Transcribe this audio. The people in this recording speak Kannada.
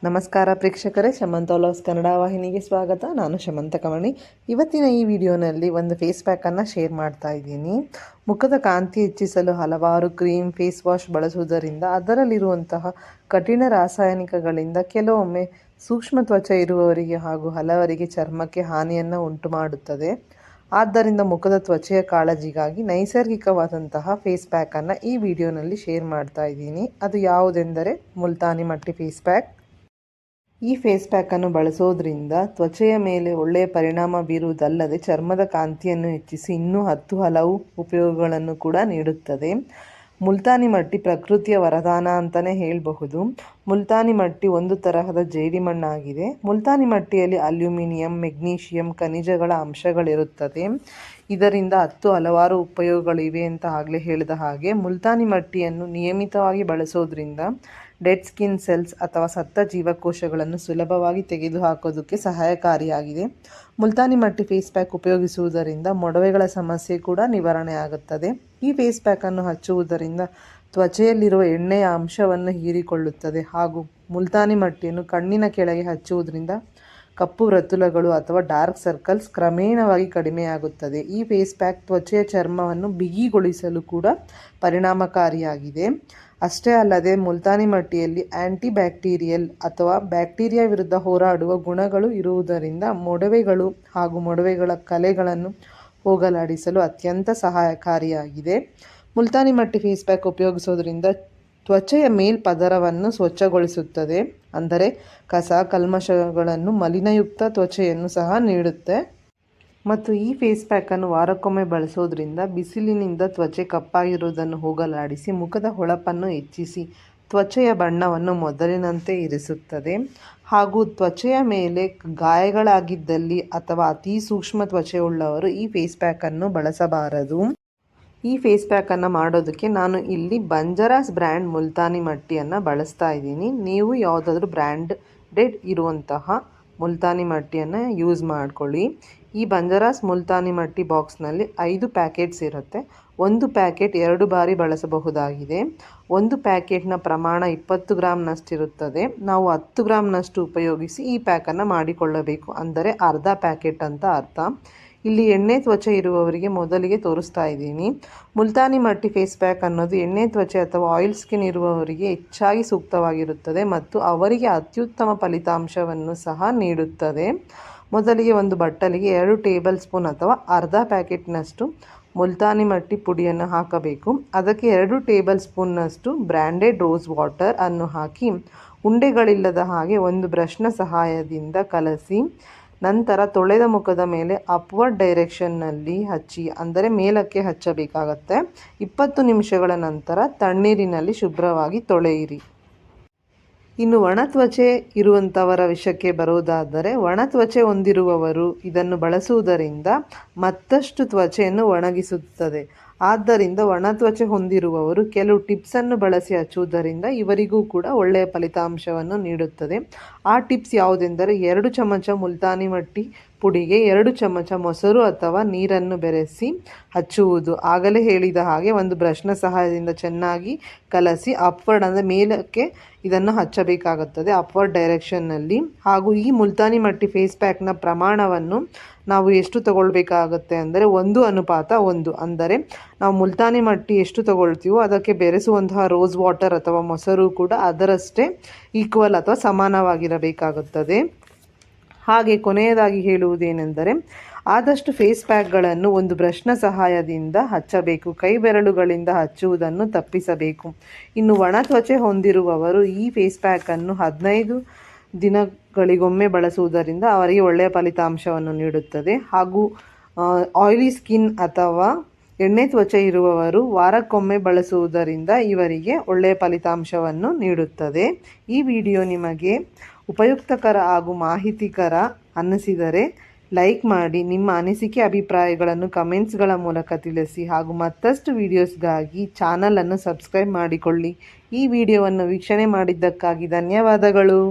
ನಮಸ್ಕಾರ ಪ್ರೇಕ್ಷಕರೇ, ಶಮಂತ ವ್ಲಾಗ್ಸ್ ಕನ್ನಡ ವಾಹಿನಿಗೆ ಸ್ವಾಗತ. ನಾನು ಶಮಂತ ಕಮಣಿ. ಇವತ್ತಿನ ಈ ವಿಡಿಯೋನಲ್ಲಿ ಒಂದು ಫೇಸ್ ಪ್ಯಾಕನ್ನು ಶೇರ್ ಮಾಡ್ತಾ ಇದ್ದೀನಿ. ಮುಖದ ಕಾಂತಿ ಹೆಚ್ಚಿಸಲು ಹಲವಾರು ಕ್ರೀಮ್, ಫೇಸ್ ವಾಶ್ ಬಳಸುವುದರಿಂದ ಅದರಲ್ಲಿರುವಂತಹ ಕಠಿಣ ರಾಸಾಯನಿಕಗಳಿಂದ ಕೆಲವೊಮ್ಮೆ ಸೂಕ್ಷ್ಮ ತ್ವಚೆ ಇರುವವರಿಗೆ ಹಾಗೂ ಹಲವರಿಗೆ ಚರ್ಮಕ್ಕೆ ಹಾನಿಯನ್ನು ಉಂಟು ಮಾಡುತ್ತದೆ. ಆದ್ದರಿಂದ ಮುಖದ ತ್ವಚೆಯ ಕಾಳಜಿಗಾಗಿ ನೈಸರ್ಗಿಕವಾದಂತಹ ಫೇಸ್ ಪ್ಯಾಕನ್ನು ಈ ವಿಡಿಯೋನಲ್ಲಿ ಶೇರ್ ಮಾಡ್ತಾ ಇದ್ದೀನಿ. ಅದು ಯಾವುದೆಂದರೆ ಮುಲ್ತಾನಿ ಮಟ್ಟಿ ಫೇಸ್ ಪ್ಯಾಕ್. ಈ ಫೇಸ್ ಪ್ಯಾಕನ್ನು ಬಳಸೋದ್ರಿಂದ ತ್ವಚೆಯ ಮೇಲೆ ಒಳ್ಳೆಯ ಪರಿಣಾಮ ಬೀರುವುದಲ್ಲದೆ ಚರ್ಮದ ಕಾಂತಿಯನ್ನು ಹೆಚ್ಚಿಸಿ ಇನ್ನೂ ಹಲವು ಉಪಯೋಗಗಳನ್ನು ಕೂಡ ನೀಡುತ್ತದೆ. ಮುಲ್ತಾನಿ ಮಟ್ಟಿ ಪ್ರಕೃತಿಯ ವರದಾನ ಅಂತಲೇ ಹೇಳಬಹುದು. ಮುಲ್ತಾನಿ ಮಟ್ಟಿ ಒಂದು ತರಹದ ಜೇಡಿಮಣ್ಣಾಗಿದೆ. ಮುಲ್ತಾನಿ ಮಟ್ಟಿಯಲ್ಲಿ ಅಲ್ಯೂಮಿನಿಯಂ, ಮೆಗ್ನೀಷಿಯಂ ಖನಿಜಗಳ ಅಂಶಗಳಿರುತ್ತದೆ. ಇದರಿಂದ ಹಲವಾರು ಉಪಯೋಗಗಳಿವೆ ಅಂತ ಆಗಲೇ ಹೇಳಿದ ಹಾಗೆ ಮುಲ್ತಾನಿ ಮಟ್ಟಿಯನ್ನು ನಿಯಮಿತವಾಗಿ ಬಳಸೋದ್ರಿಂದ ಡೆಡ್ ಸ್ಕಿನ್ ಸೆಲ್ಸ್ ಅಥವಾ ಸತ್ತ ಜೀವಕೋಶಗಳನ್ನು ಸುಲಭವಾಗಿ ತೆಗೆದುಹಾಕೋದಕ್ಕೆ ಸಹಾಯಕಾರಿಯಾಗಿದೆ. ಮುಲ್ತಾನಿ ಮಟ್ಟಿ ಫೇಸ್ ಪ್ಯಾಕ್ ಉಪಯೋಗಿಸುವುದರಿಂದ ಮೊಡವೆಗಳ ಸಮಸ್ಯೆ ಕೂಡ ನಿವಾರಣೆ ಆಗುತ್ತದೆ. ಈ ಫೇಸ್ ಪ್ಯಾಕನ್ನು ಹಚ್ಚುವುದರಿಂದ ತ್ವಚೆಯಲ್ಲಿರುವ ಎಣ್ಣೆಯ ಅಂಶವನ್ನು ಹೀರಿಕೊಳ್ಳುತ್ತದೆ ಹಾಗೂ ಮುಲ್ತಾನಿ ಮಟ್ಟಿಯನ್ನು ಕಣ್ಣಿನ ಕೆಳಗೆ ಹಚ್ಚುವುದರಿಂದ ಕಪ್ಪು ವೃತ್ತುಲಗಳು ಅಥವಾ ಡಾರ್ಕ್ ಸರ್ಕಲ್ಸ್ ಕ್ರಮೇಣವಾಗಿ ಕಡಿಮೆಯಾಗುತ್ತದೆ. ಈ ಫೇಸ್ ಪ್ಯಾಕ್ ತ್ವಚೆಯ ಚರ್ಮವನ್ನು ಬಿಗಿಗೊಳಿಸಲು ಕೂಡ ಪರಿಣಾಮಕಾರಿಯಾಗಿದೆ. ಅಷ್ಟೇ ಅಲ್ಲದೆ ಮುಲ್ತಾನಿ ಮಟ್ಟಿಯಲ್ಲಿ ಆ್ಯಂಟಿ ಬ್ಯಾಕ್ಟೀರಿಯಲ್ ಅಥವಾ ಬ್ಯಾಕ್ಟೀರಿಯಾ ವಿರುದ್ಧ ಹೋರಾಡುವ ಗುಣಗಳು ಇರುವುದರಿಂದ ಮೊಡವೆಗಳು ಹಾಗೂ ಮೊಡವೆಗಳ ಕಲೆಗಳನ್ನು ಹೋಗಲಾಡಿಸಲು ಅತ್ಯಂತ ಸಹಾಯಕಾರಿಯಾಗಿದೆ. ಮುಲ್ತಾನಿ ಮಟ್ಟಿ ಫೇಸ್ ಪ್ಯಾಕ್ ಉಪಯೋಗಿಸೋದ್ರಿಂದ ತ್ವಚೆಯ ಮೇಲ್ಪದರವನ್ನು ಸ್ವಚ್ಛಗೊಳಿಸುತ್ತದೆ. ಅಂದರೆ ಕಸ ಕಲ್ಮಶಗಳನ್ನು ಮಲಿನಯುಕ್ತ ತ್ವಚೆಯನ್ನು ಸಹ ನೀಡುತ್ತೆ. ಮತ್ತು ಈ ಫೇಸ್ ಪ್ಯಾಕನ್ನು ವಾರಕ್ಕೊಮ್ಮೆ ಬಳಸೋದ್ರಿಂದ ಬಿಸಿಲಿನಿಂದ ತ್ವಚೆ ಕಪ್ಪಾಗಿರುವುದನ್ನು ಹೋಗಲಾಡಿಸಿ ಮುಖದ ಹೊಳಪನ್ನು ಹೆಚ್ಚಿಸಿ ತ್ವಚೆಯ ಬಣ್ಣವನ್ನು ಮೊದಲಿನಂತೆ ಇರಿಸುತ್ತದೆ. ಹಾಗೂ ತ್ವಚೆಯ ಮೇಲೆ ಗಾಯಗಳಾಗಿದ್ದಲ್ಲಿ ಅಥವಾ ಅತಿ ಸೂಕ್ಷ್ಮ ತ್ವಚೆಯುಳ್ಳವರು ಈ ಫೇಸ್ ಪ್ಯಾಕನ್ನು ಬಳಸಬಾರದು. ಈ ಫೇಸ್ ಪ್ಯಾಕನ್ನು ಮಾಡೋದಕ್ಕೆ ನಾನು ಇಲ್ಲಿ ಬಂಜಾರಾಸ್ ಬ್ರ್ಯಾಂಡ್ ಮುಲ್ತಾನಿ ಮಟ್ಟಿಯನ್ನು ಬಳಸ್ತಾ ಇದ್ದೀನಿ. ನೀವು ಯಾವುದಾದ್ರೂ ಬ್ರ್ಯಾಂಡೆಡ್ ಇರುವಂತಹ ಮುಲ್ತಾನಿ ಮಟ್ಟಿಯನ್ನು ಯೂಸ್ ಮಾಡ್ಕೊಳ್ಳಿ. ಈ ಬಂಜಾರಾಸ್ ಮುಲ್ತಾನಿ ಮಟ್ಟಿ ಬಾಕ್ಸ್ನಲ್ಲಿ 5 ಪ್ಯಾಕೆಟ್ಸ್ ಇರುತ್ತೆ. ಒಂದು ಪ್ಯಾಕೆಟ್ 2 ಬಾರಿ ಬಳಸಬಹುದಾಗಿದೆ. ಒಂದು ಪ್ಯಾಕೆಟ್ನ ಪ್ರಮಾಣ 20 ಗ್ರಾಮ್ನಷ್ಟಿರುತ್ತದೆ. ನಾವು 10 ಗ್ರಾಮ್ನಷ್ಟು ಉಪಯೋಗಿಸಿ ಈ ಪ್ಯಾಕನ್ನು ಮಾಡಿಕೊಳ್ಳಬೇಕು. ಅಂದರೆ ಅರ್ಧ ಪ್ಯಾಕೆಟ್ ಅಂತ ಅರ್ಥ. ಇಲ್ಲಿ ಎಣ್ಣೆ ತ್ವಚೆ ಇರುವವರಿಗೆ ಮೊದಲಿಗೆ ತೋರಿಸ್ತಾ ಇದ್ದೀನಿ. ಮುಲ್ತಾನಿ ಮಟ್ಟಿ ಫೇಸ್ ಪ್ಯಾಕ್ ಅನ್ನೋದು ಎಣ್ಣೆ ತ್ವಚೆ ಅಥವಾ ಆಯಿಲ್ ಸ್ಕಿನ್ ಇರುವವರಿಗೆ ಹೆಚ್ಚಾಗಿ ಸೂಕ್ತವಾಗಿರುತ್ತದೆ ಮತ್ತು ಅವರಿಗೆ ಅತ್ಯುತ್ತಮ ಫಲಿತಾಂಶವನ್ನು ಸಹ ನೀಡುತ್ತದೆ. ಮೊದಲಿಗೆ ಒಂದು ಬಟ್ಟಲಿಗೆ 2 ಟೇಬಲ್ ಸ್ಪೂನ್ ಅಥವಾ ಅರ್ಧ ಪ್ಯಾಕೆಟ್ನಷ್ಟು ಮುಲ್ತಾನಿ ಮಟ್ಟಿ ಪುಡಿಯನ್ನು ಹಾಕಬೇಕು. ಅದಕ್ಕೆ 2 ಟೇಬಲ್ ಸ್ಪೂನ್ನಷ್ಟು ಬ್ರ್ಯಾಂಡೆಡ್ ರೋಸ್ ವಾಟರ್ ಅನ್ನು ಹಾಕಿ ಉಂಡೆಗಳಿಲ್ಲದ ಹಾಗೆ ಒಂದು ಬ್ರಷ್ನ ಸಹಾಯದಿಂದ ಕಲಸಿ ನಂತರ ತೊಳೆದ ಮುಖದ ಮೇಲೆ ಅಪ್ವರ್ಡ್ ಡೈರೆಕ್ಷನ್ನಲ್ಲಿ ಹಚ್ಚಿ, ಅಂದರೆ ಮೇಲಕ್ಕೆ ಹಚ್ಚಬೇಕಾಗತ್ತೆ. 20 ನಿಮಿಷಗಳ ನಂತರ ತಣ್ಣೀರಿನಲ್ಲಿ ಶುಭ್ರವಾಗಿ ತೊಳೆಯಿರಿ. ಇನ್ನು ಒಣ ತ್ವಚೆ ಇರುವಂಥವರ ವಿಷಯಕ್ಕೆ ಬರುವುದಾದರೆ, ಒಣ ತ್ವಚೆ ಹೊಂದಿರುವವರು ಇದನ್ನು ಬಳಸುವುದರಿಂದ ಮತ್ತಷ್ಟು ತ್ವಚೆಯನ್ನು ಒಣಗಿಸುತ್ತದೆ. ಆದ್ದರಿಂದ ಒಣ ತ್ವಚೆ ಹೊಂದಿರುವವರು ಕೆಲವು ಟಿಪ್ಸನ್ನು ಬಳಸಿ ಹಚ್ಚುವುದರಿಂದ ಇವರಿಗೂ ಕೂಡ ಒಳ್ಳೆಯ ಫಲಿತಾಂಶವನ್ನು ನೀಡುತ್ತದೆ. ಆ ಟಿಪ್ಸ್ ಯಾವುದೆಂದರೆ 2 ಚಮಚ ಮುಲ್ತಾನಿ ಮಟ್ಟಿ ಪುಡಿಗೆ 2 ಚಮಚ ಮೊಸರು ಅಥವಾ ನೀರನ್ನು ಬೆರೆಸಿ ಹಚ್ಚುವುದು. ಆಗಲೇ ಹೇಳಿದ ಹಾಗೆ ಒಂದು ಬ್ರಷ್ನ ಸಹಾಯದಿಂದ ಚೆನ್ನಾಗಿ ಕಲಸಿ ಅಪ್ವರ್ಡ್ ಅಂದರೆ ಮೇಲಕ್ಕೆ ಇದನ್ನು ಹಚ್ಚಬೇಕಾಗುತ್ತದೆ, ಅಪ್ವರ್ಡ್ ಡೈರೆಕ್ಷನ್ನಲ್ಲಿ. ಹಾಗೂ ಈ ಮುಲ್ತಾನಿ ಮಟ್ಟಿ ಫೇಸ್ ಪ್ಯಾಕ್ನ ಪ್ರಮಾಣವನ್ನು ನಾವು ಎಷ್ಟು ತಗೊಳ್ಬೇಕಾಗುತ್ತೆ ಅಂದರೆ 1:1. ಅಂದರೆ ನಾವು ಮುಲ್ತಾನಿ ಮಟ್ಟಿ ಎಷ್ಟು ತಗೊಳ್ತೀವೋ ಅದಕ್ಕೆ ಬೆರೆಸುವಂತಹ ರೋಸ್ ವಾಟರ್ ಅಥವಾ ಮೊಸರು ಕೂಡ ಅದರಷ್ಟೇ ಈಕ್ವಲ್ ಅಥವಾ ಸಮಾನವಾಗಿರಬೇಕಾಗುತ್ತದೆ. ಹಾಗೆ ಕೊನೆಯದಾಗಿ ಹೇಳುವುದೇನೆಂದರೆ, ಆದಷ್ಟು ಫೇಸ್ ಪ್ಯಾಕ್ಗಳನ್ನು ಒಂದು ಬ್ರಷ್ನ ಸಹಾಯದಿಂದ ಹಚ್ಚಬೇಕು. ಕೈ ಬೆರಳುಗಳಿಂದ ಹಚ್ಚುವುದನ್ನು ತಪ್ಪಿಸಬೇಕು. ಇನ್ನು ಒಣ ತ್ವಚೆ ಹೊಂದಿರುವವರು ಈ ಫೇಸ್ ಪ್ಯಾಕನ್ನು 15 ದಿನಗಳಿಗೊಮ್ಮೆ ಬಳಸುವುದರಿಂದ ಅವರಿಗೆ ಒಳ್ಳೆಯ ಫಲಿತಾಂಶವನ್ನು ನೀಡುತ್ತದೆ. ಹಾಗೂ ಆಯಿಲಿ ಸ್ಕಿನ್ ಅಥವಾ ಎಣ್ಣೆ ತ್ವಚೆ ಇರುವವರು ವಾರಕ್ಕೊಮ್ಮೆ ಬಳಸುವುದರಿಂದ ಇವರಿಗೆ ಒಳ್ಳೆಯ ಫಲಿತಾಂಶವನ್ನು ನೀಡುತ್ತದೆ. ಈ ವಿಡಿಯೋ ನಿಮಗೆ ಉಪಯುಕ್ತಕರ ಹಾಗೂ ಮಾಹಿತಿಕರ ಅನ್ನಿಸಿದರೆ ಲೈಕ್ ಮಾಡಿ. ನಿಮ್ಮ ಅನಿಸಿಕೆ ಅಭಿಪ್ರಾಯಗಳನ್ನು ಕಮೆಂಟ್ಸ್ಗಳ ಮೂಲಕ ತಿಳಿಸಿ. ಹಾಗೂ ಮತ್ತಷ್ಟು ವಿಡಿಯೋಸ್ಗಾಗಿ ಚಾನಲನ್ನು ಸಬ್ಸ್ಕ್ರೈಬ್ ಮಾಡಿಕೊಳ್ಳಿ. ಈ ವಿಡಿಯೋವನ್ನು ವೀಕ್ಷಣೆ ಮಾಡಿದ್ದಕ್ಕಾಗಿ ಧನ್ಯವಾದಗಳು.